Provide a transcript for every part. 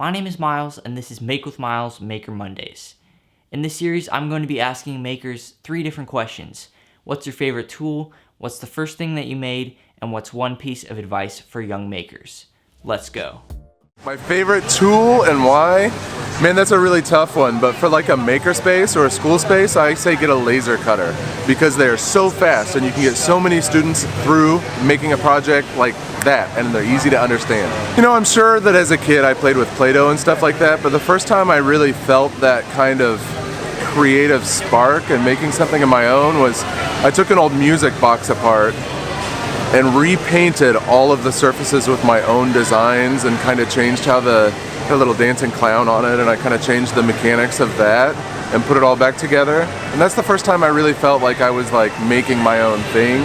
My name is Miles, and this is Make with Miles Maker Mondays. In this series, I'm going to be asking makers 3 different questions. What's your favorite tool? What's the first thing that you made? And what's one piece of advice for young makers? Let's go. My favorite tool and why? Man, that's a really tough one, but for like a maker space or a school space, I say get a laser cutter because they are so fast and you can get so many students through making a project like that, and they're easy to understand. You know, I'm sure that as a kid I played with Play-Doh and stuff like that, but the first time I really felt that kind of creative spark and making something of my own was I took an old music box apart and repainted all of the surfaces with my own designs and kind of changed how the little dancing clown on it, and I kind of changed the mechanics of that and put it all back together. And that's the first time I really felt like I was like making my own thing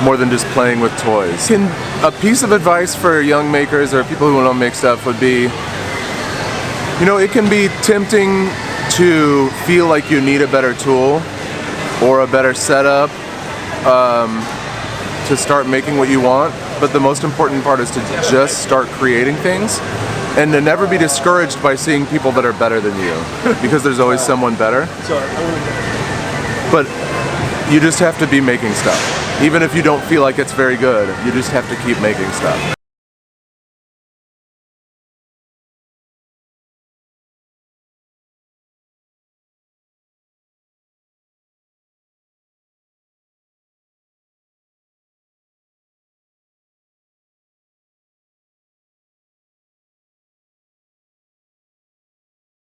more than just playing with toys. A piece of advice for young makers or people who want to make stuff would be, you know, it can be tempting to feel like you need a better tool or a better setup to start making what you want, but the most important part is to just start creating things and to never be discouraged by seeing people that are better than you, because there's always someone better. But you just have to be making stuff. Even if you don't feel like it's very good, you just have to keep making stuff.